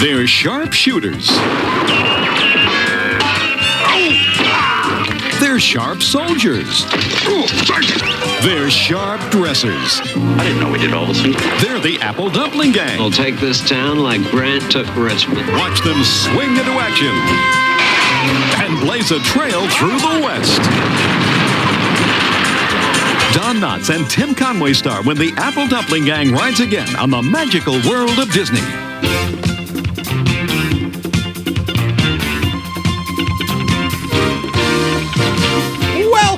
They're sharpshooters. They're sharp soldiers. They're sharp dressers. I didn't know we did all this. They're the Apple Dumpling Gang. We'll take this town like Grant took Richmond. Watch them swing into action and blaze a trail through the West. Don Knotts and Tim Conway star when the Apple Dumpling Gang rides again on the magical world of Disney.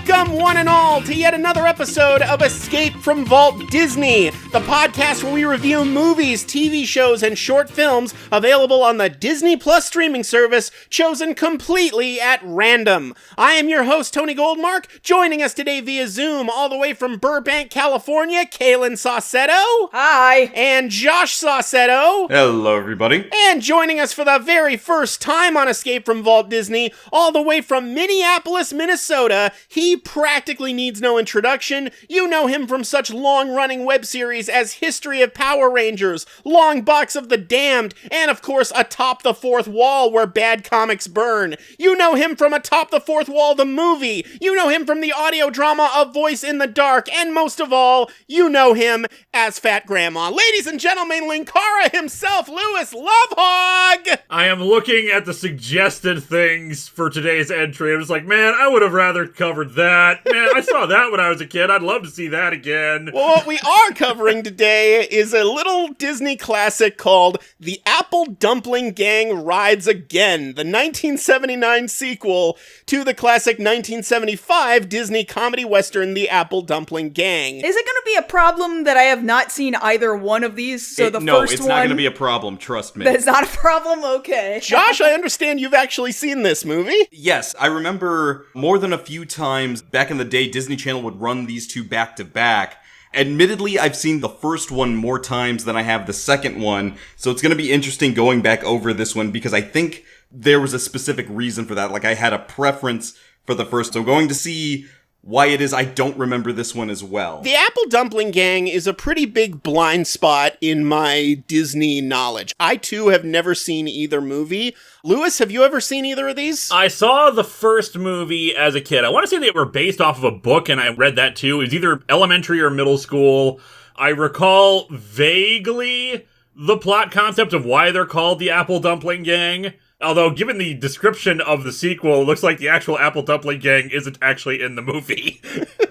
Welcome, one and all, to yet another episode of Escape from Walt Disney, the podcast where we review movies, TV shows, and short films available on the Disney Plus streaming service, chosen completely at random. I am your host, Tony Goldmark. Joining us today via Zoom, all the way from Burbank, California, Kaylyn Saucedo. Hi. And Josh Saucedo. Hello, everybody. And joining us for the very first time on Escape from Walt Disney, all the way from Minneapolis, Minnesota, he practically needs no introduction. You know him from such long-running web series as History of Power Rangers, Long Box of the Damned, and of course Atop the Fourth Wall where bad comics burn. You know him from Atop the Fourth Wall the movie. You know him from the audio drama A Voice in the Dark, and most of all, you know him as Fat Grandma. Ladies and gentlemen, Linkara himself, Louis Lovhaug! I am looking at the suggested things for today's entry. I'm just like, man, I would have rather covered that. Man, I saw that when I was a kid. I'd love to see that again. Well, what we are covering today is a little Disney classic called The Apple Dumpling Gang Rides Again, the 1979 sequel to the classic 1975 Disney comedy western The Apple Dumpling Gang. Is it going to be a problem that I have not seen either one of these? So No, it's not going to be a problem, trust me. That's not a problem? Okay. Josh, I understand you've actually seen this movie. Yes, I remember more than a few times back in the day, Disney Channel would run these two back to back. Admittedly, I've seen the first one more times than I have the second one, so it's going to be interesting going back over this one because I think there was a specific reason for that. Like, I had a preference for the first, so going to see why it is I don't remember this one as well. The Apple Dumpling Gang is a pretty big blind spot in my Disney knowledge. I, too, have never seen either movie. Louis, have you ever seen either of these? I saw the first movie as a kid. I want to say they were based off of a book, and I read that too. It was either elementary or middle school. I recall vaguely the plot concept of why they're called the Apple Dumpling Gang. Although, given the description of the sequel, it looks like the actual Apple Dumpling Gang isn't actually in the movie.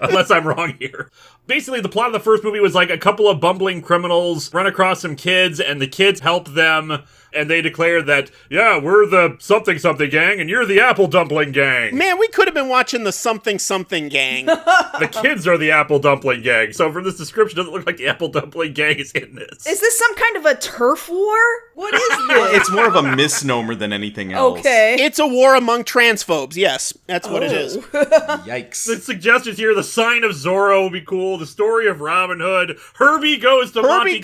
Unless I'm wrong here. Basically, the plot of the first movie was like a couple of bumbling criminals run across some kids, and the kids help them, and they declare that, yeah, we're the something-something gang, and you're the Apple Dumpling Gang. Man, we could have been watching the something-something gang. The kids are the Apple Dumpling Gang. So from this description, it doesn't look like the Apple Dumpling Gang is in this. Is this some kind of a turf war? What is this? It's more of a misnomer than anything else. Okay. It's a war among transphobes, yes. That's what it is. Yikes. The suggestions here, the sign of Zorro will be cool, the story of Robin Hood, Herbie goes to Monte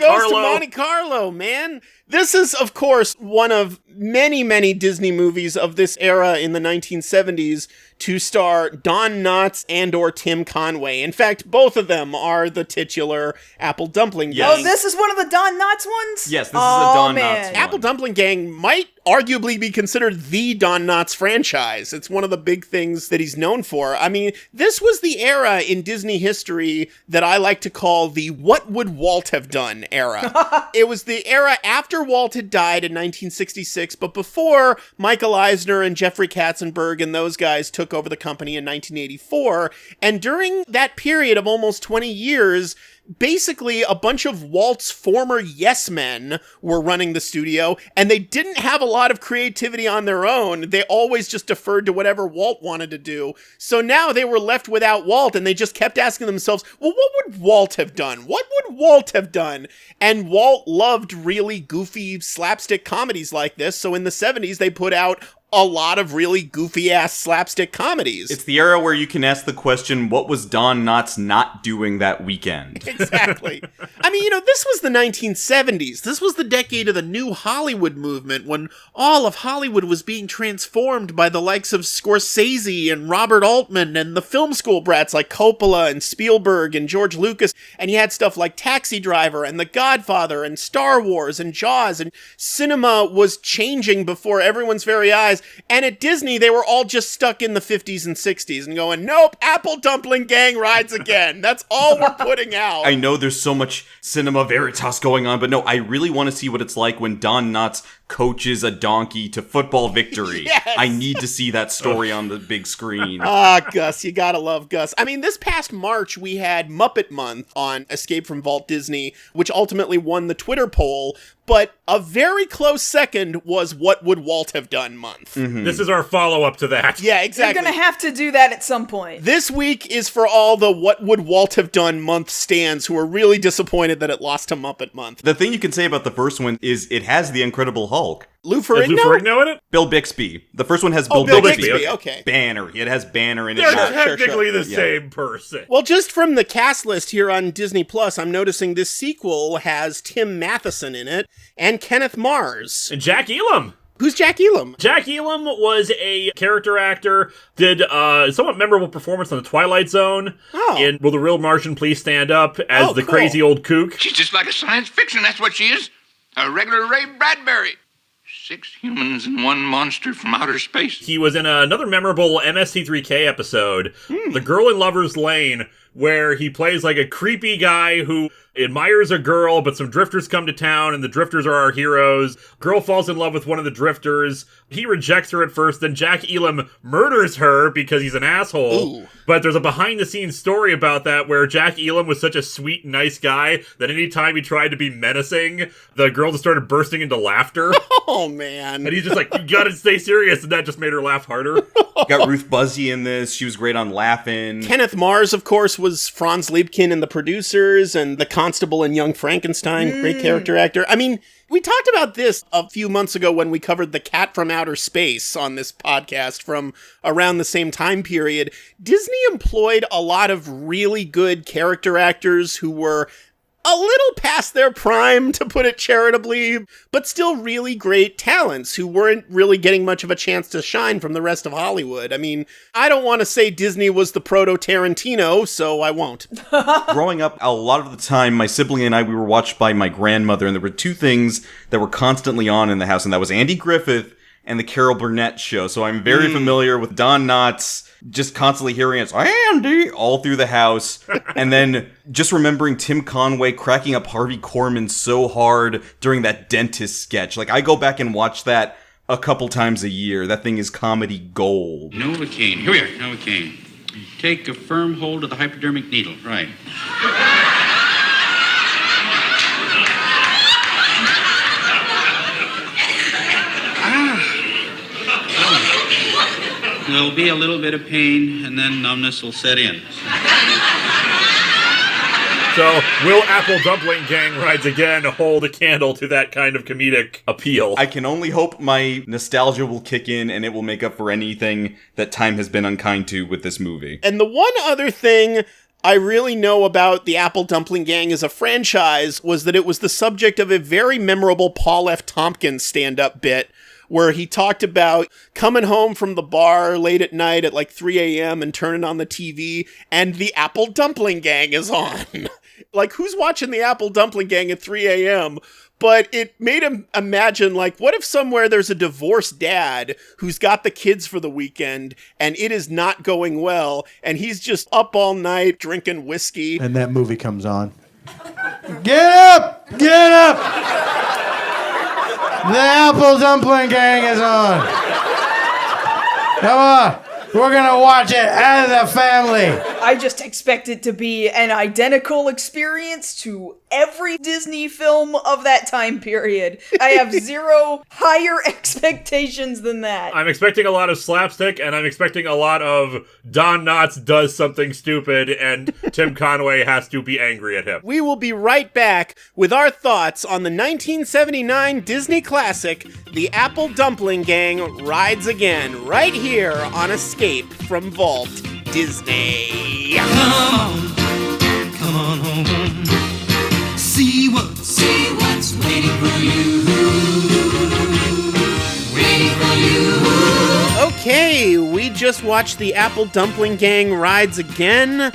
Carlo, man. This is, of course, one of many, many Disney movies of this era in the 1970s to star Don Knotts and or Tim Conway. In fact, both of them are the titular Apple Dumpling Gang. Oh, this is one of the Don Knotts ones? Yes, this is a Don Knotts one. Apple Dumpling Gang might arguably be considered the Don Knotts franchise. It's one of the big things that he's known for. I mean, this was the era in Disney history that I like to call the what would Walt have done era. It was the era after Walt had died in 1966, but before Michael Eisner and Jeffrey Katzenberg and those guys took over the company in 1984. And during that period of almost 20 years, basically a bunch of Walt's former yes men were running the studio, and they didn't have a lot of creativity on their own. They always just deferred to whatever Walt wanted to do. So now they were left without Walt, and they just kept asking themselves, well, what would Walt have done? What would Walt have done? And Walt loved really goofy slapstick comedies like this, so in the 70s they put out a lot of really goofy-ass slapstick comedies. It's the era where you can ask the question, what was Don Knotts not doing that weekend? Exactly. I mean, this was the 1970s. This was the decade of the new Hollywood movement, when all of Hollywood was being transformed by the likes of Scorsese and Robert Altman and the film school brats like Coppola and Spielberg and George Lucas. And you had stuff like Taxi Driver and The Godfather and Star Wars and Jaws, and cinema was changing before everyone's very eyes. And at Disney, they were all just stuck in the 50s and 60s and going, nope, Apple Dumpling Gang rides again. That's all we're putting out. I know there's so much cinema veritas going on, but no, I really want to see what it's like when Don Knotts coaches a donkey to football victory. Yes. I need to see that story on the big screen. Gus, you gotta love Gus. I mean, this past March, we had Muppet Month on Escape from Walt Disney, which ultimately won the Twitter poll, but a very close second was What Would Walt Have Done month. Mm-hmm. This is our follow-up to that. Yeah, exactly. You're gonna have to do that at some point. This week is for all the What Would Walt Have Done month stans who are really disappointed that it lost to Muppet Month. The thing you can say about the first one is it has the Incredible Hulk. Lou Is Lou Ferrigno? Ferrigno in it? Bill Bixby. The first one has Oh, Bill Bill Bixby. Bixby, okay. Banner. It has Banner in it. They're Sure, technically sure. the same person. Well, just from the cast list here on Disney Plus, I'm noticing this sequel has Tim Matheson in it and Kenneth Mars. And Jack Elam. Who's Jack Elam? Jack Elam was a character actor, did a somewhat memorable performance on The Twilight Zone in Will the Real Martian Please Stand Up as the cool. crazy old kook. She's just like a science fiction, that's what she is. A regular Ray Bradbury. 6 humans and 1 monster from outer space. He was in another memorable MST3K episode, The Girl in Lover's Lane, where he plays like a creepy guy who admires a girl, but some drifters come to town, and the drifters are our heroes. Girl falls in love with one of the drifters. He rejects her at first, then Jack Elam murders her because he's an asshole. Ooh. But there's a behind-the-scenes story about that where Jack Elam was such a sweet, nice guy that anytime he tried to be menacing, the girl just started bursting into laughter. Oh, man. And he's just like, you gotta stay serious, and that just made her laugh harder. Got Ruth Buzzy in this. She was great on Laugh-In. Kenneth Mars, of course, was Franz Liebkin in The Producers and the Constable in Young Frankenstein. Great character actor. I mean, we talked about this a few months ago when we covered The Cat from Outer Space on this podcast from around the same time period. Disney employed a lot of really good character actors who were a little past their prime, to put it charitably, but still really great talents who weren't really getting much of a chance to shine from the rest of Hollywood. I mean, I don't want to say Disney was the proto-Tarantino, so I won't. Growing up, a lot of the time, my sibling and I, we were watched by my grandmother, and there were 2 things that were constantly on in the house, and that was Andy Griffith and the Carol Burnett Show. So I'm very familiar with Don Knotts, just constantly hearing it, Andy, all through the house. And then just remembering Tim Conway cracking up Harvey Korman so hard during that dentist sketch. Like, I go back and watch that a couple times a year. That thing is comedy gold. Novocaine. Here we are, Novocaine. Take a firm hold of the hypodermic needle. Right. There'll be a little bit of pain, and then numbness will set in. So, will Apple Dumpling Gang Rides Again hold a candle to that kind of comedic appeal? I can only hope my nostalgia will kick in and it will make up for anything that time has been unkind to with this movie. And the one other thing I really know about the Apple Dumpling Gang as a franchise was that it was the subject of a very memorable Paul F. Tompkins stand-up bit where he talked about coming home from the bar late at night at like 3 a.m. and turning on the TV, and the Apple Dumpling Gang is on. Like, who's watching the Apple Dumpling Gang at 3 a.m.? But it made him imagine, like, what if somewhere there's a divorced dad who's got the kids for the weekend, and it is not going well, and he's just up all night drinking whiskey. And that movie comes on. Get up! Get up! The Apple Dumpling Gang is on. Come on. We're gonna watch it as a family. I just expect it to be an identical experience to every Disney film of that time period. I have zero higher expectations than that. I'm expecting a lot of slapstick, and I'm expecting a lot of Don Knotts does something stupid, and Tim Conway has to be angry at him. We will be right back with our thoughts on the 1979 Disney classic, The Apple Dumpling Gang Rides Again, right here on Escape from Walt Disney. Come on home. See what's waiting for you. Waiting for you. Okay, we just watched The Apple Dumpling Gang Rides Again.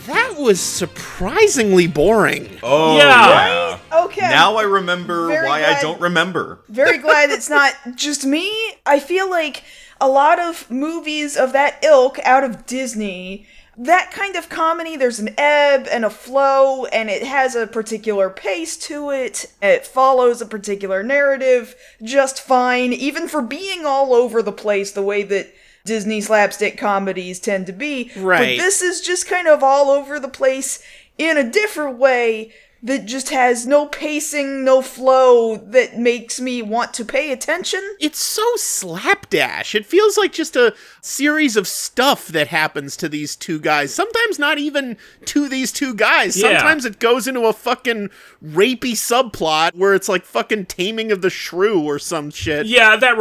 That was surprisingly boring. Oh, Yeah. yeah. Okay. Now I remember Very why glad- I don't remember. Very glad it's not just me. I feel like a lot of movies of that ilk out of Disney, that kind of comedy, there's an ebb and a flow, and it has a particular pace to it. It follows a particular narrative just fine, even for being all over the place the way that Disney slapstick comedies tend to be. Right. But this is just kind of all over the place in a different way that just has no pacing, no flow that makes me want to pay attention. It's so slapdash. It feels like just a series of stuff that happens to these two guys. Sometimes not even to these two guys. Yeah. Sometimes it goes into a fucking rapey subplot where it's like fucking Taming of the Shrew or some shit. Yeah, that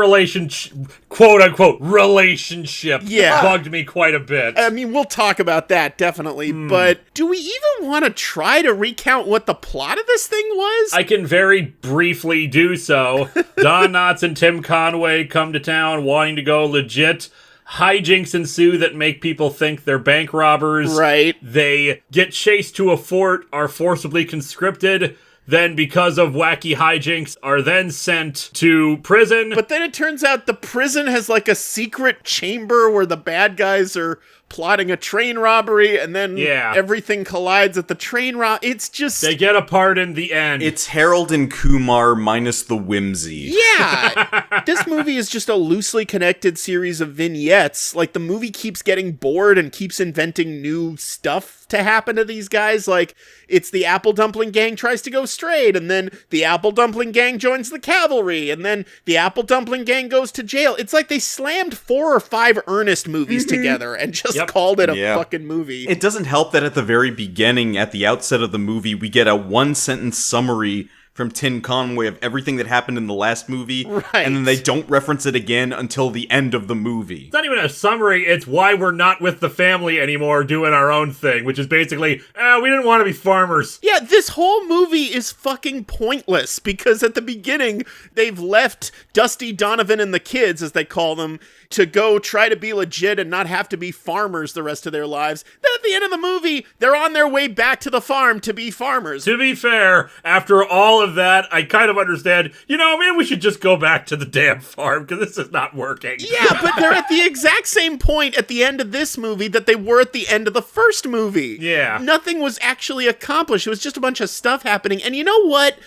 quote-unquote relationship Yeah. bugged me quite a bit. I mean, we'll talk about that, definitely, but do we even want to try to recount what the plot of this thing was? I can very briefly do so. Don Knotts and Tim Conway come to town wanting to go legit. Hijinks ensue that make people think they're bank robbers. Right. They get chased to a fort, are forcibly conscripted, then because of wacky hijinks are then sent to prison. But then it turns out the prison has like a secret chamber where the bad guys are plotting a train robbery, and then everything collides at the train It's just... They get apart in the end. It's Harold and Kumar minus the whimsy. Yeah! This movie is just a loosely connected series of vignettes. Like, the movie keeps getting bored and keeps inventing new stuff to happen to these guys. Like, it's the Apple Dumpling Gang tries to go straight, and then the Apple Dumpling Gang joins the cavalry, and then the Apple Dumpling Gang goes to jail. It's like they slammed 4 or 5 Ernest movies together and just called it a fucking movie. It doesn't help that at the very beginning, at the outset of the movie, we get a 1-sentence summary from Tim Conway of everything that happened in the last movie, and then they don't reference it again until the end of the movie. It's not even a summary, it's why we're not with the family anymore doing our own thing, which is basically, we didn't want to be farmers. Yeah, this whole movie is fucking pointless, because at the beginning, they've left Dusty, Donovan, and the kids, as they call them, to go try to be legit and not have to be farmers the rest of their lives. Then at the end of the movie, they're on their way back to the farm to be farmers. To be fair, after all of that, I kind of understand, maybe we should just go back to the damn farm, because this is not working. Yeah, but they're at the exact same point at the end of this movie that they were at the end of the first movie. Yeah. Nothing was actually accomplished. It was just a bunch of stuff happening. And you know what?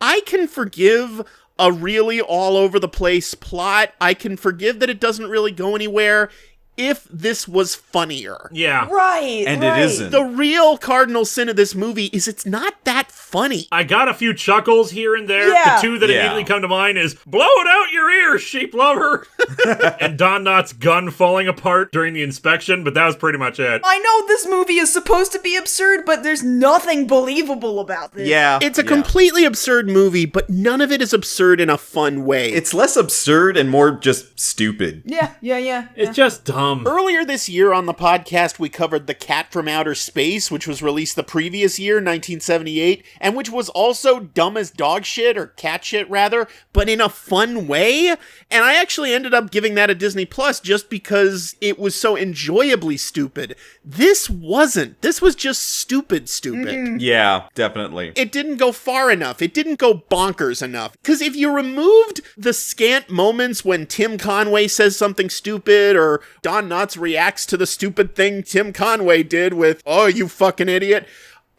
I can forgive a really all over the place plot. I can forgive that it doesn't really go anywhere if this was funnier. Yeah. Right. And it isn't. The real cardinal sin of this movie is it's not that funny. I got a few chuckles here and there. Yeah. The two that immediately come to mind is, blow it out your ears, sheep lover! And Don Knotts' gun falling apart during the inspection, but that was pretty much it. I know this movie is supposed to be absurd, but there's nothing believable about this. Yeah. It's a completely absurd movie, but none of it is absurd in a fun way. It's less absurd and more just stupid. Yeah. It's just dumb. Earlier this year on the podcast, we covered The Cat from Outer Space, which was released the previous year, 1978, and which was also dumb as dog shit, or cat shit rather, but in a fun way. And I actually ended up giving that a Disney Plus just because it was so enjoyably stupid. This wasn't. This was just stupid. Yeah, definitely. It didn't go far enough. It didn't go bonkers enough. Because if you removed the scant moments when Tim Conway says something stupid, or Don Knotts reacts to the stupid thing Tim Conway did with, "Oh, you fucking idiot,"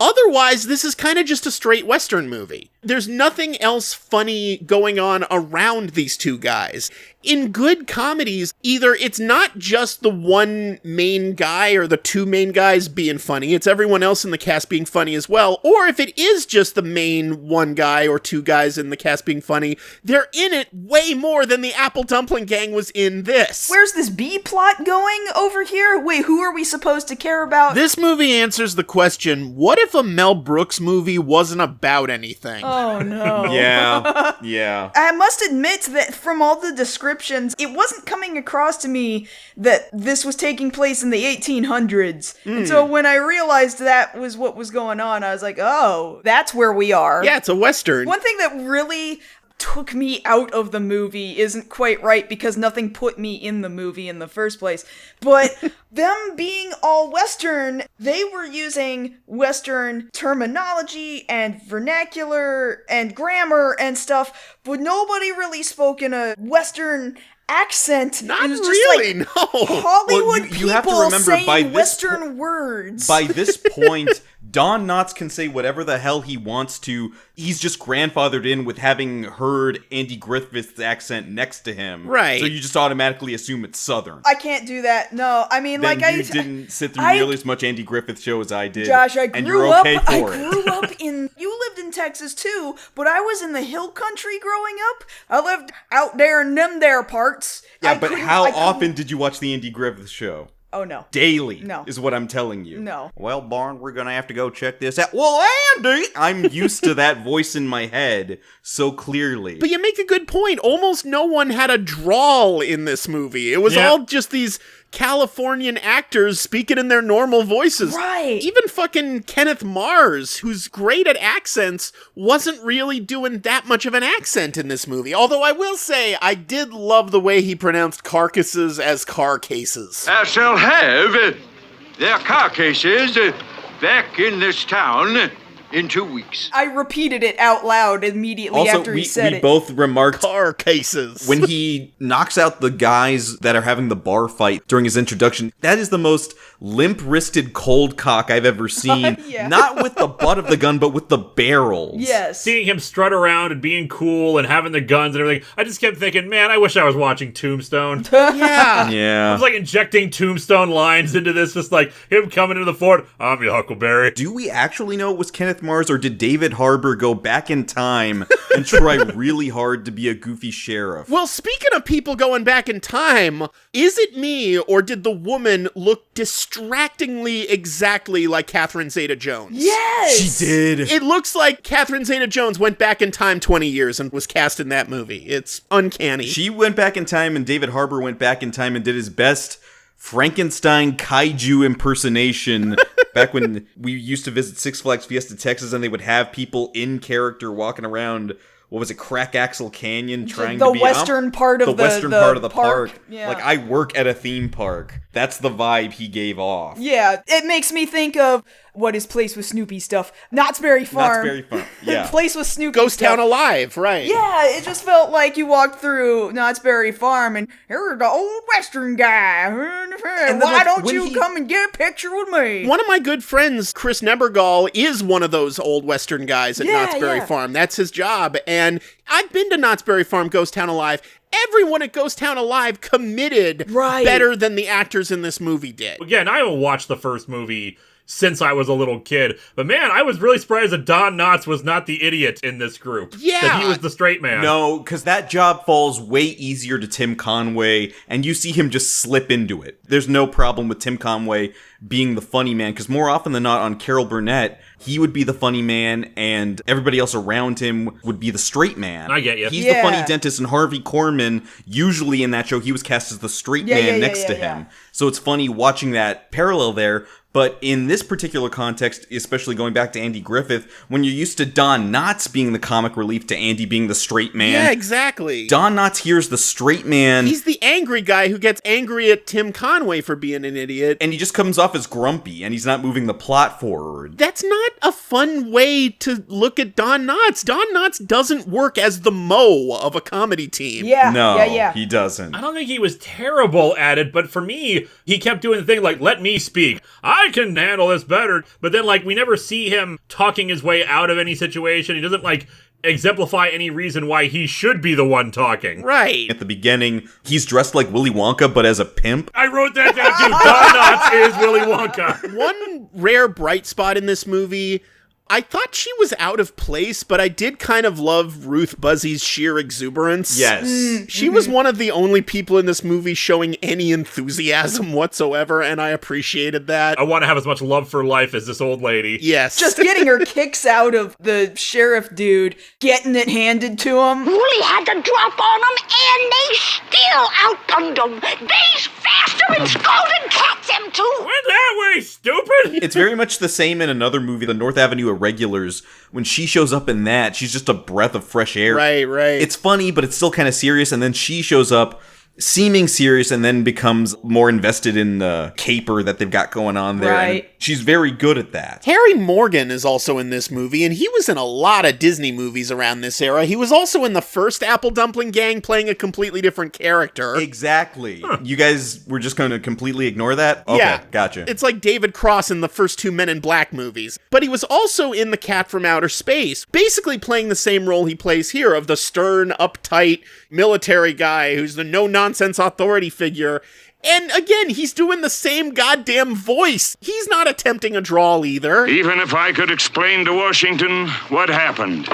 otherwise, this is kind of just a straight Western movie. There's nothing else funny going on around these two guys. In good comedies, either it's not just the one main guy or the two main guys being funny, it's everyone else in the cast being funny as well, or if it is just the main one guy or two guys in the cast being funny, they're in it way more than the Apple Dumpling Gang was in this. Where's this B plot going over here? Wait, who are we supposed to care about? This movie answers the question, what if a Mel Brooks movie wasn't about anything? Oh no. Yeah. I must admit that from all the descriptions, it wasn't coming across to me that this was taking place in the 1800s. And so when I realized that was what was going on, I was like, oh, that's where we are. Yeah, it's a Western. One thing that really took me out of the movie isn't quite right because nothing put me in the movie in the first place. But them being all Western, they were using Western terminology and vernacular and grammar and stuff, but nobody really spoke in a Western accent. Not it was just really, like no. Hollywood Well, you have to people remember, saying by this Western words. By this point, Don Knotts can say whatever the hell he wants to. He's just grandfathered in with having heard Andy Griffith's accent next to him. Right. So you just automatically assume it's Southern. I can't do that. No, I mean, Then like you didn't sit through nearly as much Andy Griffith show as I did. Josh, and you're okay for it. I grew up in. You lived in Texas too, but I was in the hill country growing up. I lived out there in them there parts. Yeah, but how often did you watch the Andy Griffith show? Oh, no. Daily. No. Is what I'm telling you. No. Well, Barn, we're gonna have to go check this out. Well, Andy! I'm used to that voice in my head so clearly. But you make a good point. Almost no one had a drawl in this movie. It was all just these Californian actors speaking in their normal voices. Right. Even fucking Kenneth Mars, who's great at accents, wasn't really doing that much of an accent in this movie. Although I will say, I did love the way he pronounced carcasses as car cases. I shall have their car cases back in this town in 2 weeks. I repeated it out loud immediately after he said we it. both remarked car cases. When he knocks out the guys that are having the bar fight during his introduction, that is the most limp-wristed cold cock I've ever seen. Yeah. Not with the butt of the gun, but with the barrels. Yes. Seeing him strut around and being cool and having the guns and everything, I just kept thinking, man, I wish I was watching Tombstone. Yeah. Yeah. I was like injecting Tombstone lines into this, just like him coming into the fort, I'm your Huckleberry. Do we actually know it was Kenneth Mars, or did David Harbour go back in time and try really hard to be a goofy sheriff? Well, speaking of people going back in time, is it me, or did the woman look distractingly exactly like Catherine Zeta-Jones? Yes! She did. It looks like Catherine Zeta-Jones went back in time 20 years and was cast in that movie. It's uncanny. She went back in time, and David Harbour went back in time and did his best Frankenstein kaiju impersonation back when we used to visit Six Flags Fiesta, Texas, and they would have people in character walking around, what was it, Crack Axle Canyon, trying to be... The western part of the western part of the park. Yeah. Like, I work at a theme park. That's the vibe he gave off. Yeah, it makes me think of what is Place with Snoopy stuff. Knott's Berry Farm. Knott's Berry Farm, yeah. Place with Snoopy Ghost stuff. Town Alive, right. Yeah, it just felt like you walked through Knott's Berry Farm and here's the old western guy. And why don't you come and get a picture with me? One of my good friends, Chris Nebergall, is one of those old western guys at Knott's Berry Farm. That's his job. And I've been to Knott's Berry Farm, Ghost Town Alive. Everyone at Ghost Town Alive committed better than the actors in this movie did. Again, I haven't watched the first movie since I was a little kid. But man, I was really surprised that Don Knotts was not the idiot in this group. Yeah. That he was the straight man. No, because that job falls way easier to Tim Conway, and you see him just slip into it. There's no problem with Tim Conway being the funny man, because more often than not on Carol Burnett, he would be the funny man, and everybody else around him would be the straight man. I get you. He's the funny dentist, and Harvey Korman, usually in that show, he was cast as the straight man next to him. So it's funny watching that parallel there. But in this particular context, especially going back to Andy Griffith, when you're used to Don Knotts being the comic relief to Andy being the straight man. Yeah, exactly. Don Knotts here's the straight man. He's the angry guy who gets angry at Tim Conway for being an idiot. And he just comes off as grumpy, and he's not moving the plot forward. That's not a fun way to look at Don Knotts. Don Knotts doesn't work as the Mo of a comedy team. Yeah, no, yeah. He doesn't. I don't think he was terrible at it, but for me, he kept doing the thing like, let me speak. I can handle this better. But then, like, we never see him talking his way out of any situation. He doesn't, like, exemplify any reason why he should be the one talking. Right. At the beginning, he's dressed like Willy Wonka, but as a pimp. I wrote that down too. Don Knotts is Willy Wonka. One rare bright spot in this movie, I thought she was out of place, but I did kind of love Ruth Buzzy's sheer exuberance. Yes. She was one of the only people in this movie showing any enthusiasm whatsoever, and I appreciated that. I want to have as much love for life as this old lady. Yes. Just getting her kicks out of the sheriff dude, getting it handed to him. Wooly had to drop on them, and they still outgunned them. They's faster than scolding cats, them too. Went that way, stupid! It's very much the same in another movie, the North Avenue Irregulars. When she shows up in that, she's just a breath of fresh air. Right. It's funny, but it's still kind of serious, and then she shows up seeming serious and then becomes more invested in the caper that they've got going on there. Right. And she's very good at that. Harry Morgan is also in this movie, and he was in a lot of Disney movies around this era. He was also in the first Apple Dumpling Gang, playing a completely different character. Exactly. You guys were just going to completely ignore that? Okay, Yeah. gotcha. It's like David Cross in the first two Men in Black movies. But he was also in The Cat from Outer Space, basically playing the same role he plays here of the stern, uptight military guy who's the no-nonsense authority figure. And again, he's doing the same goddamn voice. He's not attempting a drawl either. Even if I could explain to Washington what happened,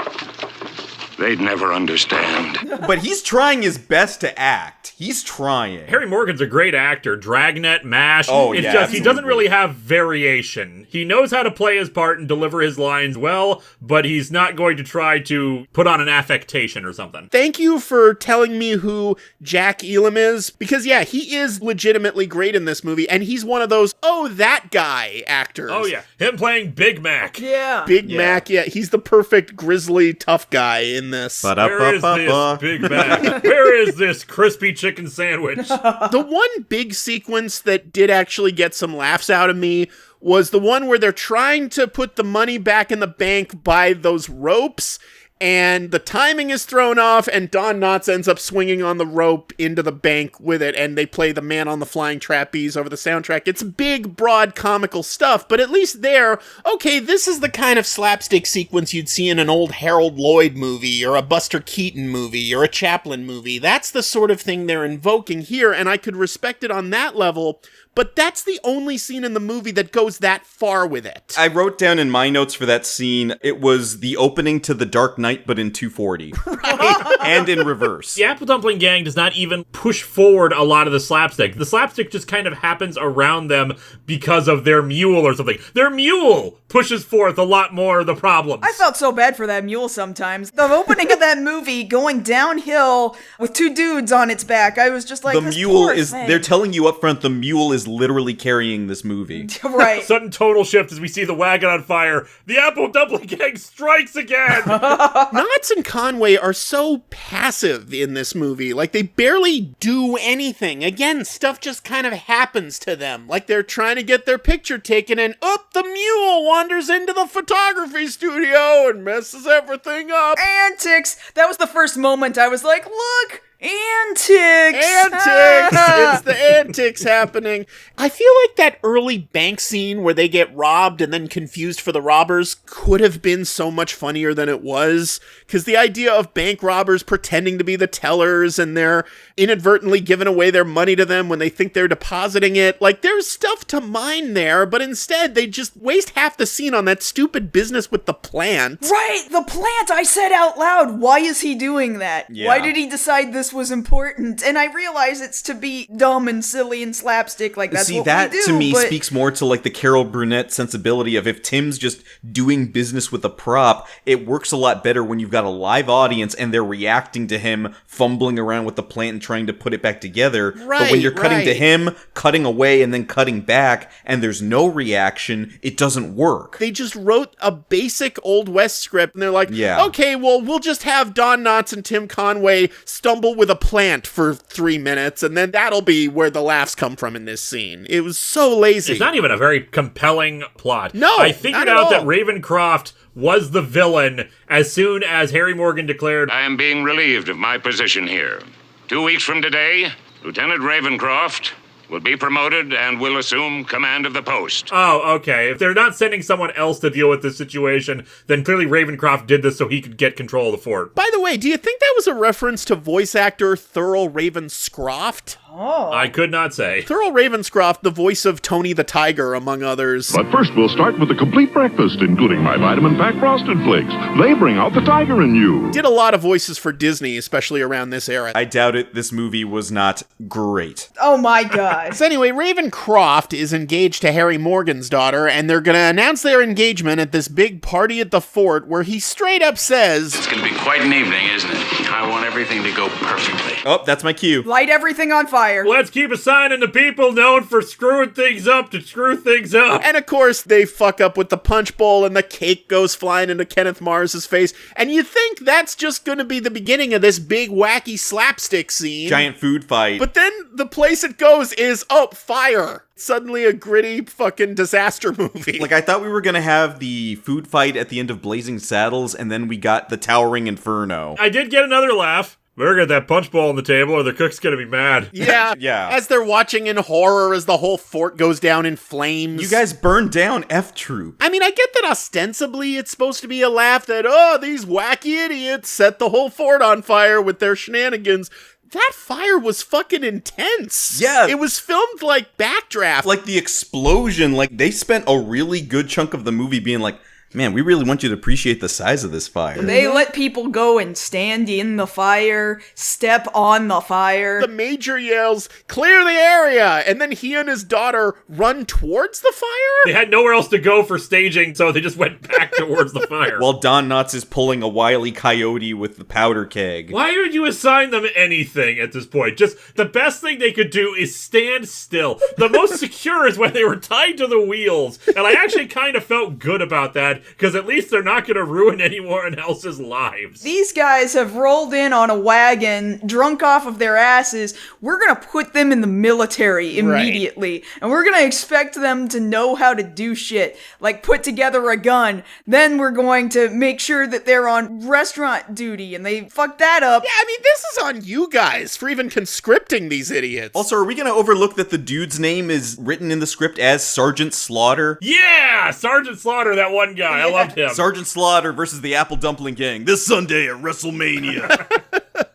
they'd never understand. But he's trying his best to act. He's trying. Harry Morgan's a great actor. Dragnet, MASH. Oh, it's yeah, just, he doesn't absolutely. really have variation. He knows how to play his part and deliver his lines well, but he's not going to try to put on an affectation or something. Thank you for telling me who Jack Elam is, because yeah, he is legitimately great in this movie, and he's one of those, oh, that guy actors. Oh, yeah. Him playing Big Mac. Yeah. Big Mac, yeah, he's the perfect grizzly tough guy in this. Where is this Big Mac? Where is this crispy chicken sandwich? The one big sequence that did actually get some laughs out of me was the one where they're trying to put the money back in the bank by those ropes, and the timing is thrown off, and Don Knotts ends up swinging on the rope into the bank with it, and they play the Man on the Flying Trapeze over the soundtrack. It's big, broad, comical stuff, but at least there, okay, this is the kind of slapstick sequence you'd see in an old Harold Lloyd movie, or a Buster Keaton movie, or a Chaplin movie. That's the sort of thing they're invoking here, and I could respect it on that level, but that's the only scene in the movie that goes that far with it. I wrote down in my notes for that scene, it was the opening to The Dark Knight, but in 240. Right. And in reverse. The Apple Dumpling Gang does not even push forward a lot of the slapstick. The slapstick just kind of happens around them because of their mule or something. Their mule pushes forth a lot more of the problems. I felt so bad for that mule sometimes. The opening of that movie going downhill with two dudes on its back, I was just like, the this mule poor is, thing. they're telling you up front, the mule is literally carrying this movie. Right. Sudden total shift as we see the wagon on fire. The Apple Dumpling Gang strikes again! Knotts and Conway are so passive in this movie. Like, they barely do anything. Again, stuff just kind of happens to them. Like, they're trying to get their picture taken, and the mule wanders into the photography studio and messes everything up. Antics! That was the first moment I was like, look! Antics! It's the antics happening. I feel like that early bank scene where they get robbed and then confused for the robbers could have been so much funnier than it was. Because the idea of bank robbers pretending to be the tellers and they're inadvertently giving away their money to them when they think they're depositing it. Like, there's stuff to mine there, but instead they just waste half the scene on that stupid business with the plant. Right, the plant! I said out loud, why is he doing that? Yeah. Why did he decide this was important? And I realize it's to be dumb and silly and slapstick, like that's what that we do, to me but speaks more to like the Carol Burnett sensibility of if Tim's just doing business with a prop, it works a lot better when you've got a live audience and they're reacting to him fumbling around with the plant and trying to put it back together. But when you're cutting to him, cutting away, and then cutting back, and there's no reaction, it doesn't work. They just wrote a basic Old West script, and they're like, okay, well, we'll just have Don Knotts and Tim Conway stumble with a plant for 3 minutes, and then that'll be where the laughs come from in this scene. It was so lazy. It's not even a very compelling plot. No, I figured out that Ravencroft was the villain as soon as Harry Morgan declared, I am being relieved of my position here. 2 weeks from today, Lieutenant Ravencroft will be promoted and will assume command of the post. Oh, okay. If they're not sending someone else to deal with this situation, then clearly Ravencroft did this so he could get control of the fort. By the way, do you think that was a reference to voice actor Thurl Ravenscroft? Oh. I could not say. Thurl Ravenscroft, the voice of Tony the Tiger, among others. But first we'll start with a complete breakfast, including my vitamin pack Frosted Flakes. They bring out the tiger in you. Did a lot of voices for Disney, especially around this era. I doubt it. This movie was not great. Oh my god. So anyway, Ravencroft is engaged to Harry Morgan's daughter, and they're gonna announce their engagement at this big party at the fort where he straight up says, It's gonna be quite an evening, isn't it? I want everything to go perfectly. Oh, that's my cue. Light everything on fire. Let's keep assigning the people known for screwing things up to screw things up. And of course, they fuck up with the punch bowl and the cake goes flying into Kenneth Mars's face. And you think that's just gonna be the beginning of this big wacky slapstick scene. Giant food fight. But then the place it goes is, fire. Suddenly a gritty fucking disaster movie. Like, I thought we were gonna have the food fight at the end of Blazing Saddles, and then we got the towering Inferno. I did get another laugh. Better get that punch bowl on the table or the cook's gonna be mad. Yeah. Yeah. As they're watching in horror as the whole fort goes down in flames. You guys burned down F Troop. I mean, I get that ostensibly it's supposed to be a laugh that, these wacky idiots set the whole fort on fire with their shenanigans. That fire was fucking intense. Yeah. It was filmed like Backdraft. Like, the explosion, like, they spent a really good chunk of the movie being like, man, we really want you to appreciate the size of this fire. They let people go and stand in the fire, step on the fire. The major yells, clear the area! And then he and his daughter run towards the fire? They had nowhere else to go for staging, so they just went back towards the fire. While Don Knotts is pulling a Wile E. Coyote with the powder keg. Why would you assign them anything at this point? Just the best thing they could do is stand still. The most secure is when they were tied to the wheels. And I actually kind of felt good about that, because at least they're not going to ruin anyone else's lives. These guys have rolled in on a wagon, drunk off of their asses. We're going to put them in the military immediately. Right. And we're going to expect them to know how to do shit. Like put together a gun. Then we're going to make sure that they're on restaurant duty and they fuck that up. Yeah, I mean, this is on you guys for even conscripting these idiots. Also, are we going to overlook that the dude's name is written in the script as Sergeant Slaughter? Yeah! Sergeant Slaughter, that one guy. I loved him. Sergeant Slaughter versus the Apple Dumpling Gang this Sunday at WrestleMania.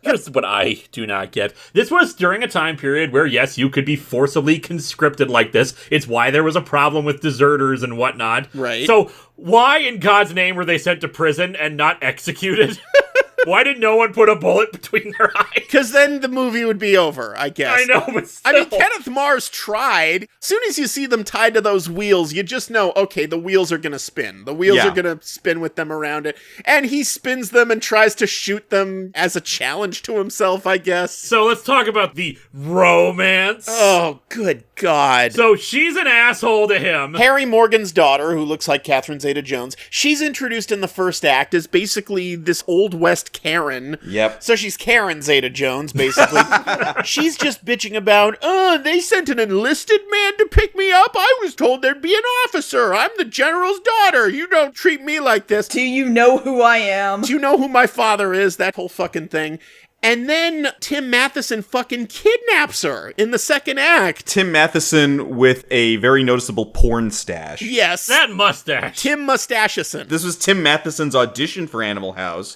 Here's what I do not get. This was during a time period where, yes, you could be forcibly conscripted like this. It's why there was a problem with deserters and whatnot. Right. So why in God's name were they sent to prison and not executed? Why did no one put a bullet between their eyes? Because then the movie would be over, I guess. I know, but still. I mean, Kenneth Mars tried. As soon as you see them tied to those wheels, you just know, okay, the wheels are going to spin. The wheels are going to spin with them around it. And he spins them and tries to shoot them as a challenge to himself, I guess. So let's talk about the romance. Oh, good God. So she's an asshole to him. Harry Morgan's daughter, who looks like Catherine Zeta-Jones, she's introduced in the first act as basically this Old West Karen. Yep. So she's Karen Zeta-Jones, basically. She's just bitching about, they sent an enlisted man to pick me up. I was told there'd be an officer. I'm the general's daughter. You don't treat me like this. Do you know who I am? Do you know who my father is? That whole fucking thing. And then Tim Matheson fucking kidnaps her in the second act. Tim Matheson with a very noticeable porn stash. Yes. That mustache. Tim Mustachison. This was Tim Matheson's audition for Animal House.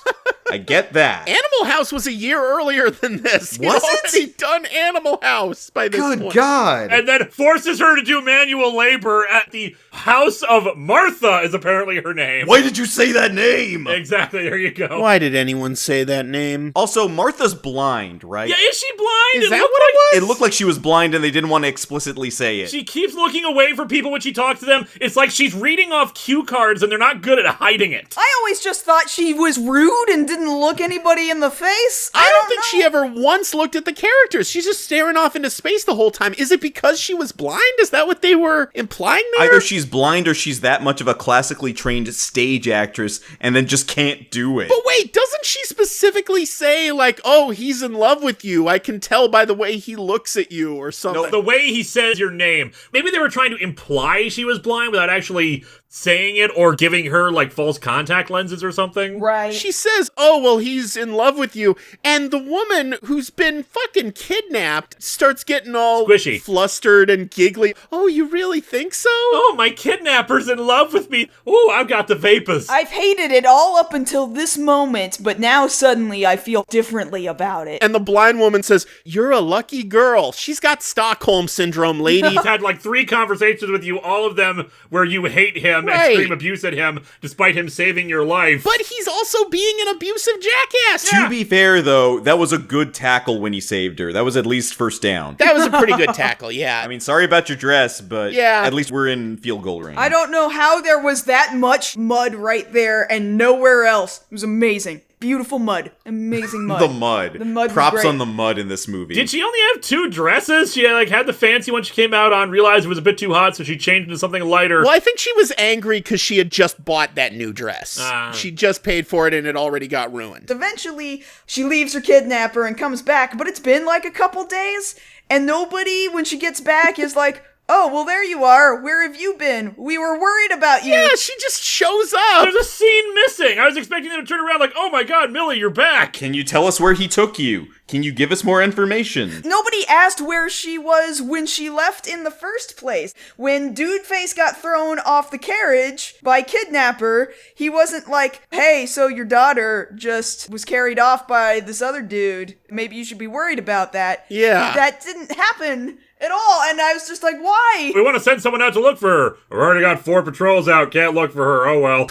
I get that. Animal House was a year earlier than this. Was He'd already done Animal House by this point. Good God. And then forces her to do manual labor at the House of Martha is apparently her name. Why did you say that name? Exactly, there you go. Why did anyone say that name? Also, Martha's blind, right? Yeah, is she blind? Is that what it was? It looked like she was blind and they didn't want to explicitly say it. She keeps looking away from people when she talks to them. It's like she's reading off cue cards and they're not good at hiding it. I always just thought she was rude and didn't look anybody in the face. I don't think she ever once looked at the characters. She's just staring off into space the whole time. Is it because she was blind? Is that what they were implying there? Either she's blind or she's that much of a classically trained stage actress and then just can't do it. But wait, doesn't she specifically say, like, oh, he's in love with you. I can tell by the way he looks at you or something. No, the way he says your name. Maybe they were trying to imply she was blind without actually saying it or giving her, like, false contact lenses or something. Right. She says, oh, well, he's in love with you. And the woman who's been fucking kidnapped starts getting all squishy, flustered and giggly. Oh, you really think so? Oh, my kidnapper's in love with me. Oh, I've got the vapors. I've hated it all up until this moment, but now suddenly I feel differently about it. And the blind woman says, you're a lucky girl. She's got Stockholm Syndrome, lady. He's had like 3 conversations with you, all of them where you hate him and scream abuse at him, despite him saving your life. But he's also being an abusive jackass. To be fair, though, that was a good tackle when he saved her. That was at least first down. That was a pretty good tackle, yeah. I mean, sorry about your dress, but at least we're in field goal range. I don't know how there was that much mud right there and nowhere else. It was amazing. Beautiful mud. Amazing mud. The mud. The mud was Props great. on the mud in this movie. Did she only have 2 dresses? She like had the fancy one she came out on, realized it was a bit too hot, so she changed into something lighter. Well, I think she was angry because she had just bought that new dress. She just paid for it and it already got ruined. Eventually, she leaves her kidnapper and comes back, but it's been like a couple days, and nobody, when she gets back, is like, oh, well, there you are. Where have you been? We were worried about you. Yeah, she just shows up. There's a scene missing. I was expecting them to turn around like, oh my god, Millie, you're back. Can you tell us where he took you? Can you give us more information? Nobody asked where she was when she left in the first place. When Dudeface got thrown off the carriage by Kidnapper, he wasn't like, hey, so your daughter just was carried off by this other dude. Maybe you should be worried about that. Yeah. That didn't happen at all, and I was just like, why? We want to send someone out to look for her. We've already got 4 patrols out, can't look for her, oh well.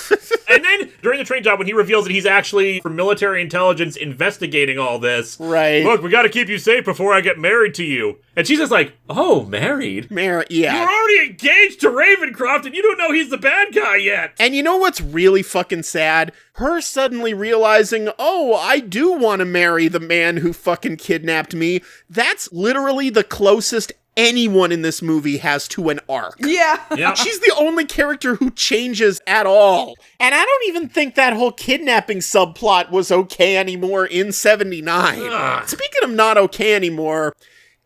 And then, during the train job, when he reveals that he's actually, from military intelligence, investigating all this. Right. Look, we gotta keep you safe before I get married to you. And she's just like, oh, married? Yeah. You're already engaged to Ravencroft, and you don't know he's the bad guy yet. And you know what's really fucking sad? Her suddenly realizing, oh, I do want to marry the man who fucking kidnapped me. That's literally the closest anyone in this movie has to an arc. Yeah. She's the only character who changes at all. And I don't even think that whole kidnapping subplot was okay anymore in 79. Speaking of not okay anymore,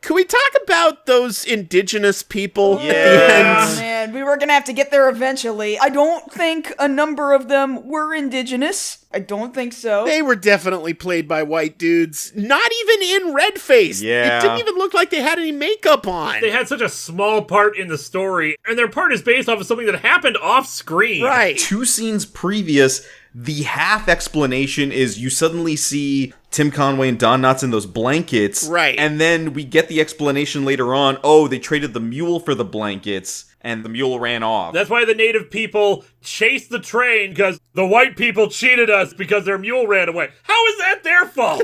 can we talk about those indigenous people at the end? Oh, man, we were gonna have to get there eventually. I don't think a number of them were indigenous. I don't think so. They were definitely played by white dudes. Not even in red face. Yeah. It didn't even look like they had any makeup on. They had such a small part in the story, and their part is based off of something that happened off screen. Right. 2 scenes previous, the half explanation is you suddenly see Tim Conway and Don Knotts in those blankets. Right. And then we get the explanation later on, oh, they traded the mule for the blankets, and the mule ran off. That's why the native people chased the train, because the white people cheated us because their mule ran away. How is that their fault?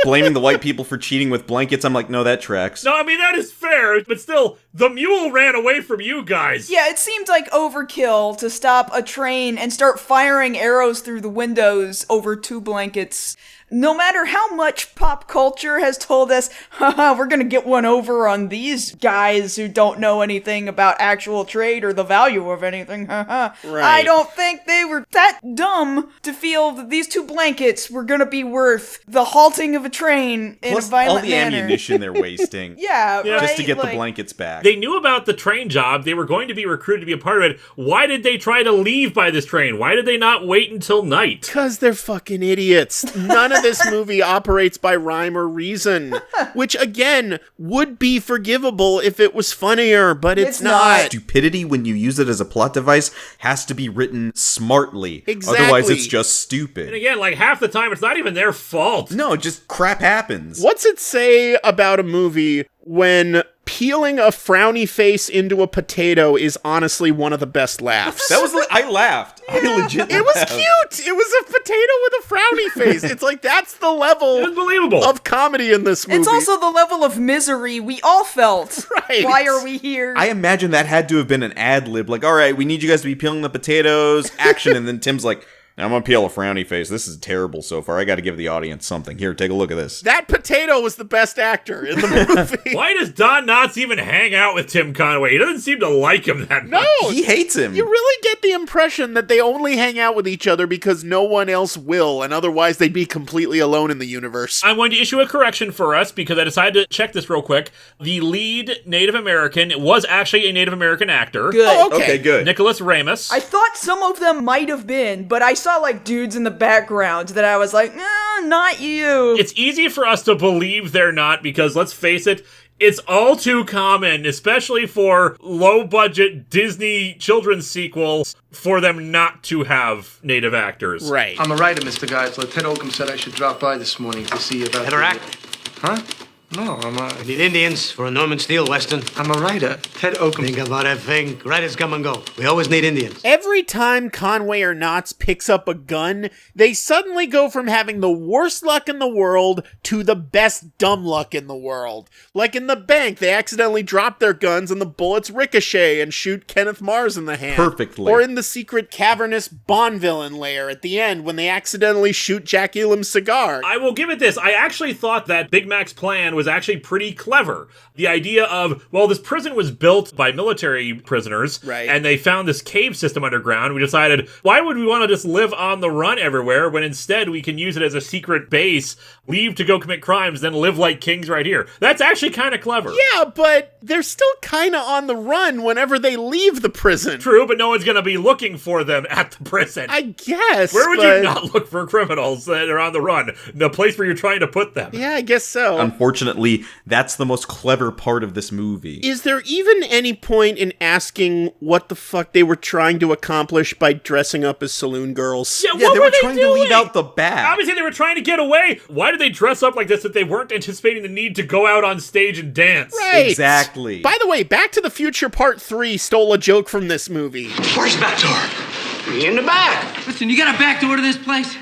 Blaming the white people for cheating with blankets, I'm like, no, that tracks. No, I mean, that is fair, but still, the mule ran away from you guys. Yeah, it seemed like overkill to stop a train and start firing arrows through the windows over 2 blankets. No matter how much pop culture has told us, haha, we're gonna get one over on these guys who don't know anything about actual trade or the value of anything, haha. Right. I don't think they were that dumb to feel that these 2 blankets were gonna be worth the halting of a train in Plus a violent all the manner. ammunition they're wasting. Yeah, right? Just to get like, the blankets back. They knew about the train job. They were going to be recruited to be a part of it. Why did they try to leave by this train? Why did they not wait until night? Because they're fucking idiots. None of this movie operates by rhyme or reason, which, again, would be forgivable if it was funnier, but it's not. Stupidity, when you use it as a plot device, has to be written smartly. Exactly. Otherwise, it's just stupid. And again, like half the time, it's not even their fault. No, just crap happens. What's it say about a movie when peeling a frowny face into a potato is honestly one of the best laughs? That was, I laughed. I legit It was laughed. cute. It was a potato with a frowny face. It's like, that's the level Unbelievable. of comedy in this movie. It's also the level of misery we all felt. Right. Why are we here? I imagine that had to have been an ad lib. Like, all right, we need you guys to be peeling the potatoes. Action. And then Tim's like, I'm gonna peel a frowny face. This is terrible so far. I gotta give the audience something. Here, take a look at this. That potato was the best actor in the movie. Why does Don Knotts even hang out with Tim Conway? He doesn't seem to like him that much. No, he hates him. You really get the impression that they only hang out with each other because no one else will, and otherwise they'd be completely alone in the universe. I'm going to issue a correction for us because I decided to check this real quick. The lead Native American was actually a Native American actor. Good. Oh, Okay, good. Nicholas Ramus. I thought some of them might have been, but I saw like dudes in the background that I was like, not you. It's easy for us to believe they're not because, let's face it, it's all too common, especially for low-budget Disney children's sequels, for them not to have native actors. Right. I'm a writer, Mr. Geisler. Ted Oakham said I should drop by this morning to see about... Head or act? Huh? No, I'm a... We need Indians for a Norman Steele Western. I'm a writer. Ted Oakham... Think about it, think. Writers come and go. We always need Indians. Every time Conway or Knotts picks up a gun, they suddenly go from having the worst luck in the world to the best dumb luck in the world. Like in The Bank, they accidentally drop their guns and the bullets ricochet and shoot Kenneth Mars in the hand. Perfectly. Or in the secret cavernous Bond villain lair at the end when they accidentally shoot Jack Elam's cigar. I will give it this. I actually thought that Big Mac's plan was actually pretty clever. The idea of, well, this prison was built by military prisoners, right, and they found this cave system underground. We decided, why would we want to just live on the run everywhere when instead we can use it as a secret base, leave to go commit crimes, then live like kings right here? That's actually kind of clever. Yeah, but they're still kind of on the run whenever they leave the prison. True, but no one's going to be looking for them at the prison. I guess. Where would you not look for criminals that are on the run? The place where you're trying to put them. Yeah, I guess so. Unfortunately, that's the most clever part of this movie. Is there even any point in asking what the fuck they were trying to accomplish by dressing up as saloon girls? Yeah, they were trying doing? to leave out the bad. Obviously, they were trying to get away. Why did they dress up like this if they weren't anticipating the need to go out on stage and dance? Right. Exactly. By the way, Back to the Future Part 3 stole a joke from this movie. Where's the back door? In the back. Listen, you got a back door to this place?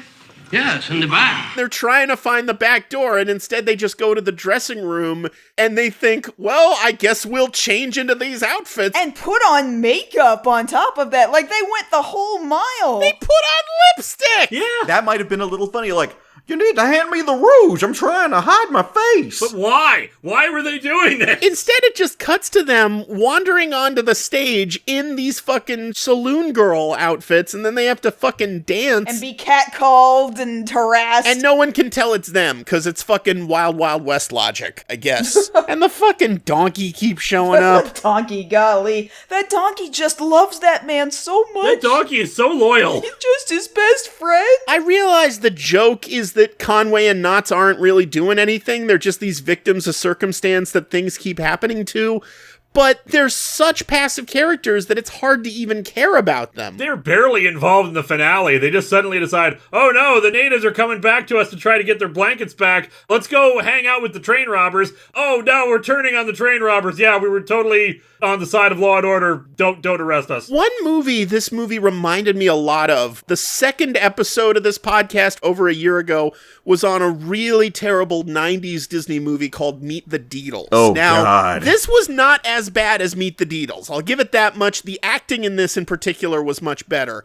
Yeah, it's in the back. They're trying to find the back door, and instead they just go to the dressing room, and they think, well, I guess we'll change into these outfits. And put on makeup on top of that. Like, they went the whole mile. They put on lipstick! Yeah. That might have been a little funny, like, you need to hand me the rouge. I'm trying to hide my face. But why? Why were they doing this? Instead, it just cuts to them wandering onto the stage in these fucking saloon girl outfits, and then they have to fucking dance. And be catcalled and harassed. And no one can tell it's them, because it's fucking Wild Wild West logic, I guess. And the fucking donkey keeps showing up. Donkey, golly. That donkey just loves that man so much. That donkey is so loyal. He's just his best friend. I realize the joke is that Conway and Knotts aren't really doing anything. They're just these victims of circumstance that things keep happening to. But they're such passive characters that it's hard to even care about them. They're barely involved in the finale. They just suddenly decide, oh no, the natives are coming back to us to try to get their blankets back. Let's go hang out with the train robbers. Oh no, we're turning on the train robbers. Yeah, we were totally on the side of law and order. Don't arrest us. One movie this movie reminded me a lot of, the second episode of this podcast over a year ago, was on a really terrible 90s Disney movie called Meet the Deedles. Oh, now, God. This was not as bad as Meet the Deedles. I'll give it that much. The acting in this in particular was much better.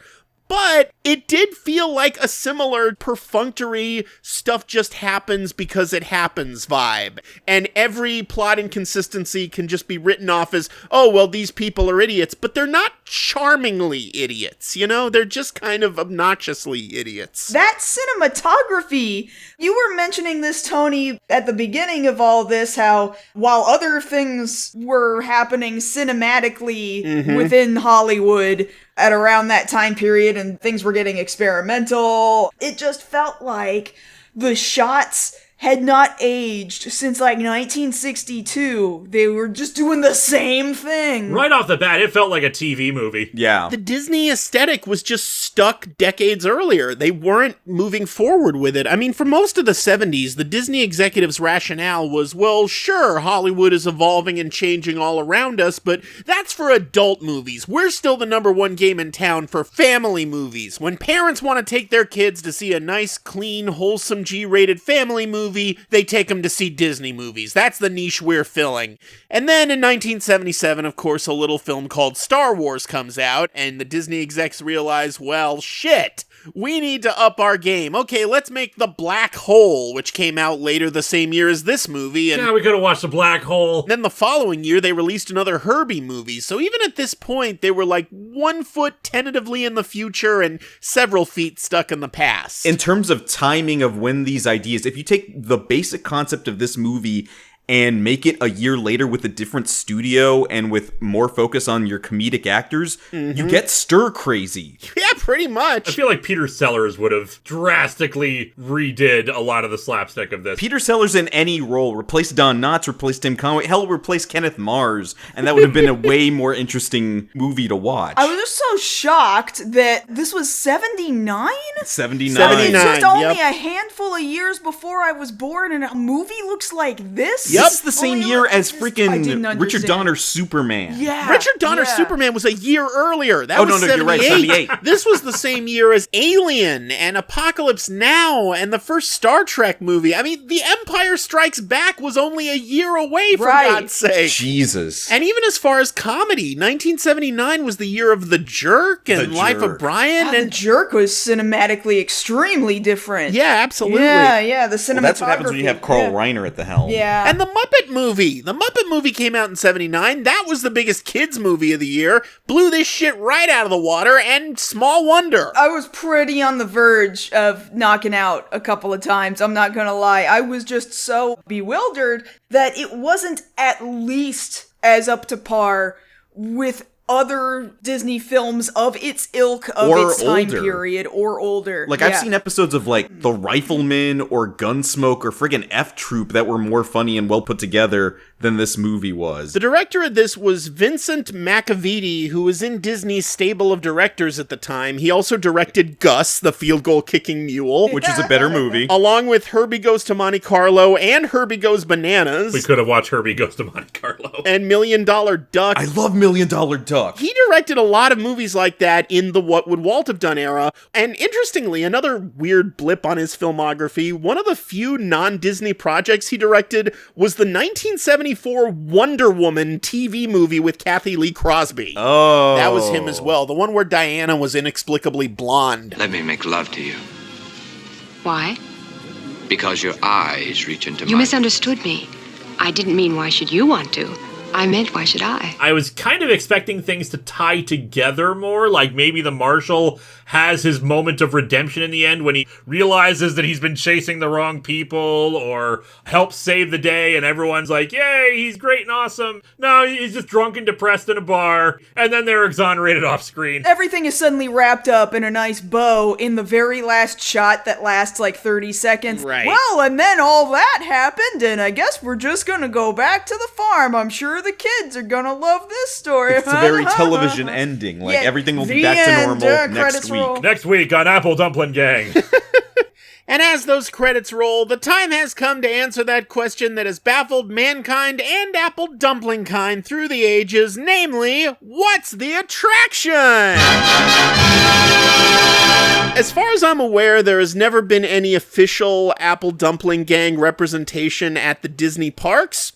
But it did feel like a similar perfunctory stuff just happens because it happens vibe. And every plot inconsistency can just be written off as, oh, well, these people are idiots. But they're not charmingly idiots, you know? They're just kind of obnoxiously idiots. That cinematography, you were mentioning this, Tony, at the beginning of all this, how while other things were happening cinematically within Hollywood at around that time period and things were getting experimental, it just felt like the shots had not aged since like 1962. They were just doing the same thing. Right off the bat, it felt like a TV movie. Yeah. The Disney aesthetic was just stuck decades earlier. They weren't moving forward with it. I mean, for most of the 70s, the Disney executives' rationale was, well, sure, Hollywood is evolving and changing all around us, but that's for adult movies. We're still the #1 game in town for family movies. When parents want to take their kids to see a nice, clean, wholesome G-rated family movie, movie, they take them to see Disney movies. That's the niche we're filling. And then in 1977, of course, a little film called Star Wars comes out, and the Disney execs realize, well, shit, we need to up our game. Okay, let's make The Black Hole, which came out later the same year as this movie. And yeah, we could have watched The Black Hole. Then the following year, they released another Herbie movie. So even at this point, they were like 1 foot tentatively in the future and several feet stuck in the past. In terms of timing of when these ideas, if you take the basic concept of this movie and make it a year later with a different studio and with more focus on your comedic actors, you get stir crazy. Yeah, pretty much. I feel like Peter Sellers would have drastically redid a lot of the slapstick of this. Peter Sellers in any role, replace Don Knotts, replace Tim Conway, hell, replace Kenneth Mars, and that would have been a way more interesting movie to watch. I was just so shocked that this was 79? 79. It's just only a handful of years before I was born, and a movie looks like this? Yep. This is the same year as freaking Richard Donner's Superman. Yeah. Richard Donner's Superman was a year earlier. That was no, 78. you're right, 78. This was the same year as Alien and Apocalypse Now and the first Star Trek movie. I mean, The Empire Strikes Back was only a year away, for God's sake. Jesus. And even as far as comedy, 1979 was the year of The Jerk and Life of Brian. And The Jerk was cinematically extremely different. Yeah, absolutely. Yeah, the cinematography. Well, that's what happens when you have Carl Reiner at the helm. Yeah. And the Muppet movie. The Muppet movie came out in 79. That was the biggest kids movie of the year. Blew this shit right out of the water, and small wonder. I was pretty on the verge of knocking out a couple of times, I'm not gonna lie. I was just so bewildered that it wasn't at least as up to par with other Disney films of its ilk, of its time period, or older. Like, I've seen episodes of, like, The Rifleman or Gunsmoke or friggin' F Troop that were more funny and well put together than this movie was. The director of this was Vincent Macavity, who was in Disney's stable of directors at the time. He also directed Gus, the field goal kicking mule. Which is a better movie. Along with Herbie Goes to Monte Carlo and Herbie Goes Bananas. We could have watched Herbie Goes to Monte Carlo. And $1 Million Duck. I love $1 Million Duck. He directed a lot of movies like that in the What Would Walt Have Done era. And interestingly, another weird blip on his filmography, one of the few non-Disney projects he directed was the 1974 Wonder Woman TV movie with Kathy Lee Crosby. Oh. That was him as well. The one where Diana was inexplicably blonde. Let me make love to you. Why? Because your eyes reach into You mine. misunderstood me. I didn't mean why should you want to. I meant why should I? I was kind of expecting things to tie together more, like maybe the Marshal has his moment of redemption in the end when he realizes that he's been chasing the wrong people, or helps save the day and everyone's like, yay, he's great and awesome. No, he's just drunk and depressed in a bar, and then they're exonerated off screen. Everything is suddenly wrapped up in a nice bow in the very last shot that lasts like 30 seconds. Right. Well, and then all that happened, and I guess we're just gonna go back to the farm. I'm sure the kids are gonna love this story. It's a very television ending. Like, everything will be back to normal next week. Next week on Apple Dumpling Gang. And as those credits roll, the time has come to answer that question that has baffled mankind and Apple Dumpling kind through the ages, namely, what's the attraction? As far as I'm aware, there has never been any official Apple Dumpling Gang representation at the Disney parks.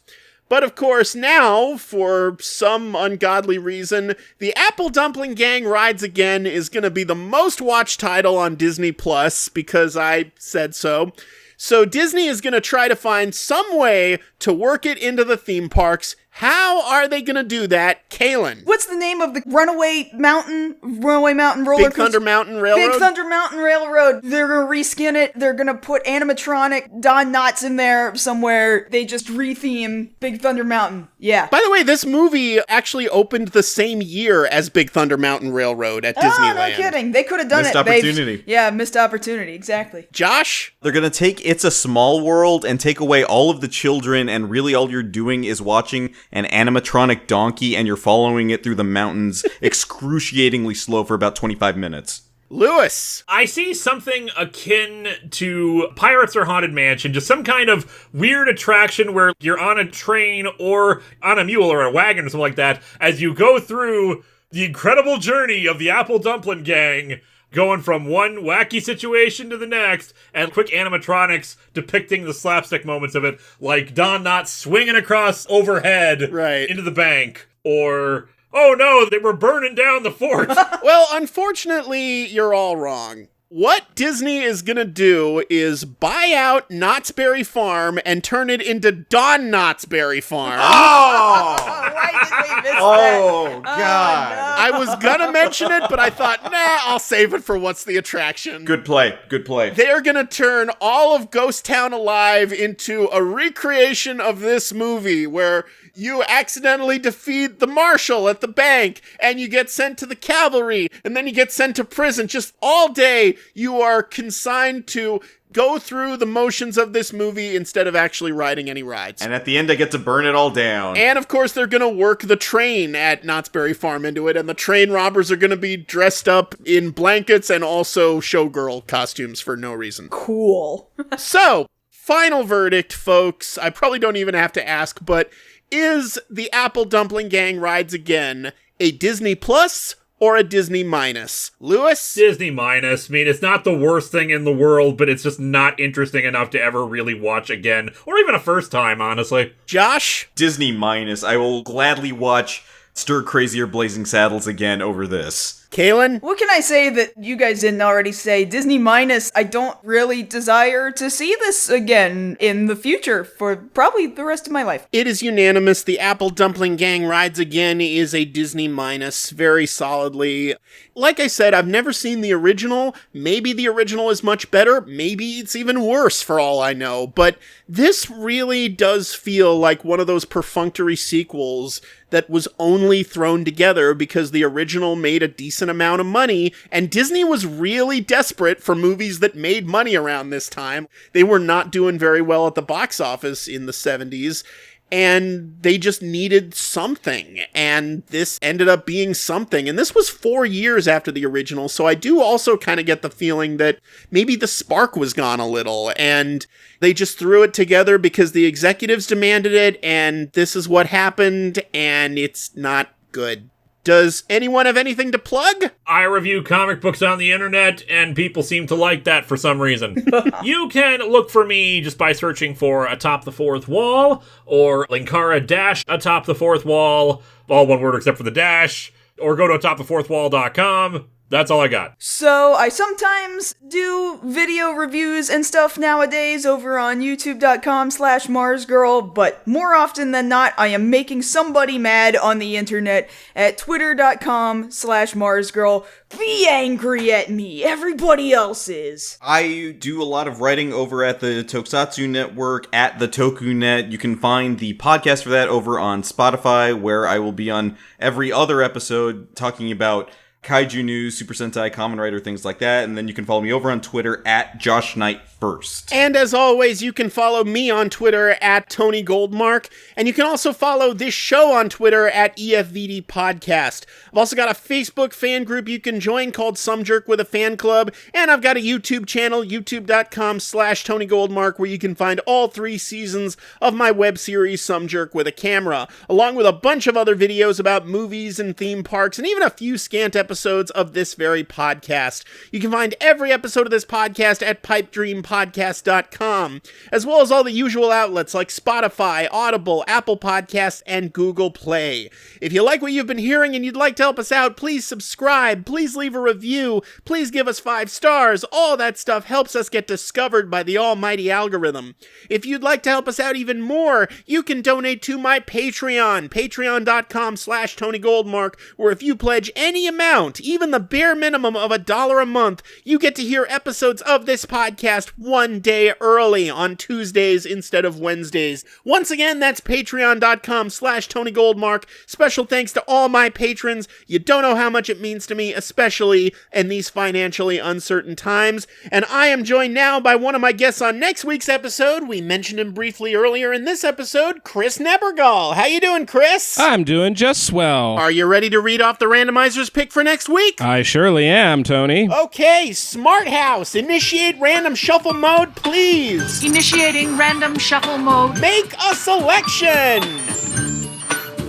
But of course now, for some ungodly reason, the Apple Dumpling Gang Rides Again is going to be the most watched title on Disney Plus, because I said so. So Disney is going to try to find some way to work it into the theme parks. How are they going to do that? Kaylyn. What's the name of the Runaway Mountain roller Big Thunder Mountain Railroad? Big Thunder Mountain Railroad. They're going to reskin it. They're going to put animatronic Don Knotts in there somewhere. They just retheme Big Thunder Mountain. Yeah. By the way, this movie actually opened the same year as Big Thunder Mountain Railroad at Disneyland. Oh, no kidding. They could have done Missed it. opportunity. Yeah, missed opportunity. Exactly. Josh? They're going to take It's a Small World and take away all of the children, and really all you're doing is watching an animatronic donkey and you're following it through the mountains excruciatingly slow for about 25 minutes. Lewis. I see something akin to Pirates or Haunted Mansion, just some kind of weird attraction where you're on a train or on a mule or a wagon or something like that as you go through the incredible journey of the Apple Dumpling Gang, going from one wacky situation to the next, and quick animatronics depicting the slapstick moments of it, like Don Knotts swinging across overhead into the bank, or, oh no, they were burning down the fort. Well, unfortunately, you're all wrong. What Disney is going to do is buy out Knott's Berry Farm and turn it into Don Knotts Berry Farm. Oh! Why did we miss that? God. I was going to mention it, but I thought, I'll save it for what's the attraction. Good play. They're going to turn all of Ghost Town Alive into a recreation of this movie where you accidentally defeat the marshal at the bank and you get sent to the cavalry and then you get sent to prison. Just all day you are consigned to go through the motions of this movie instead of actually riding any rides. And at the end I get to burn it all down. And of course they're going to work the train at Knott's Berry Farm into it, and the train robbers are going to be dressed up in blankets and also showgirl costumes for no reason. Cool. So, final verdict, folks. I probably don't even have to ask, but is the Apple Dumpling Gang Rides Again a Disney Plus or a Disney Minus? Lewis? Disney Minus. I mean, it's not the worst thing in the world, but it's just not interesting enough to ever really watch again, or even a first time, honestly. Josh? Disney Minus. I will gladly watch Stir Crazier Blazing Saddles again over this. Kaylyn? What can I say that you guys didn't already say? Disney Minus, I don't really desire to see this again in the future for probably the rest of my life. It is unanimous. The Apple Dumpling Gang Rides Again is a Disney Minus, very solidly. Like I said, I've never seen the original. Maybe the original is much better. Maybe it's even worse for all I know. But this really does feel like one of those perfunctory sequels that was only thrown together because the original made a decent amount of money, and Disney was really desperate for movies that made money around this time. They were not doing very well at the box office in the 70s, and they just needed something, and this ended up being something. And this was 4 years after the original, so I do also kind of get the feeling that maybe the spark was gone a little, and they just threw it together because the executives demanded it, and this is what happened, and it's not good. Does anyone have anything to plug? I review comic books on the internet, and people seem to like that for some reason. You can look for me just by searching for Atop the Fourth Wall, or Linkara - Atop the Fourth Wall, all one word except for the dash, or go to atopthefourthwall.com. That's all I got. So, I sometimes do video reviews and stuff nowadays over on youtube.com/MarzGurl, but more often than not, I am making somebody mad on the internet at twitter.com/MarzGurl. Be angry at me. Everybody else is. I do a lot of writing over at the Tokusatsu Network, at the TokuNet. You can find the podcast for that over on Spotify, where I will be on every other episode talking about Kaiju News, Super Sentai, Kamen Rider, things like that. And then you can follow me over on Twitter at JoshKnight1st. And as always, you can follow me on Twitter at Tony Goldmark. And you can also follow this show on Twitter at EFVD Podcast. I've also got a Facebook fan group you can join called Some Jerk with a Fan Club. And I've got a YouTube channel, youtube.com/Tony Goldmark, where you can find all 3 seasons of my web series, Some Jerk with a Camera, along with a bunch of other videos about movies and theme parks, and even a few scant episodes of this very podcast. You can find every episode of this podcast at pipedreampodcast.com, as well as all the usual outlets like Spotify, Audible, Apple Podcasts, and Google Play. If you like what you've been hearing and you'd like to help us out, please subscribe, please leave a review, please give us 5 stars. All that stuff helps us get discovered by the almighty algorithm. If you'd like to help us out even more, you can donate to my Patreon, patreon.com/Tony Goldmark, where if you pledge any amount, even the bare minimum of $1 a month, you get to hear episodes of this podcast 1 day early on Tuesdays instead of Wednesdays. Once again, that's patreon.com/Tony Goldmark. Special thanks to all my patrons. You don't know how much it means to me, especially in these financially uncertain times. And I am joined now by one of my guests on next week's episode. We mentioned him briefly earlier in this episode, Chris Nebergall. How you doing, Chris? I'm doing just swell. Are you ready to read off the randomizer's pick for next week? I surely am, Tony. Okay, Smart House, initiate random shuffle mode, please. Initiating random shuffle mode. Make a selection.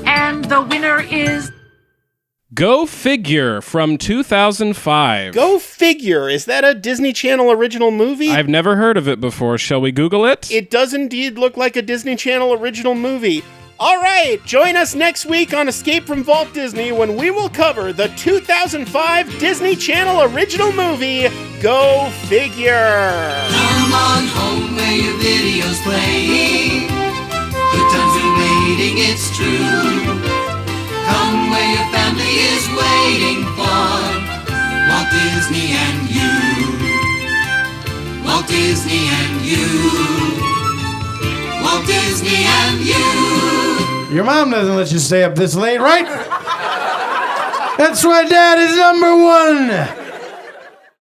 And the winner is... Go Figure from 2005. Go Figure. Is that a Disney Channel original movie? I've never heard of it before. Shall we Google it? It does indeed look like a Disney Channel original movie. All right, join us next week on Escape from Walt Disney when we will cover the 2005 Disney Channel original movie, Go Figure. Come on home where your video's playing. Good times are waiting, it's true. Come where your family is waiting for Walt Disney and you. Walt Disney and you. Walt Disney and you. Your mom doesn't let you stay up this late, right? That's why Dad is number one.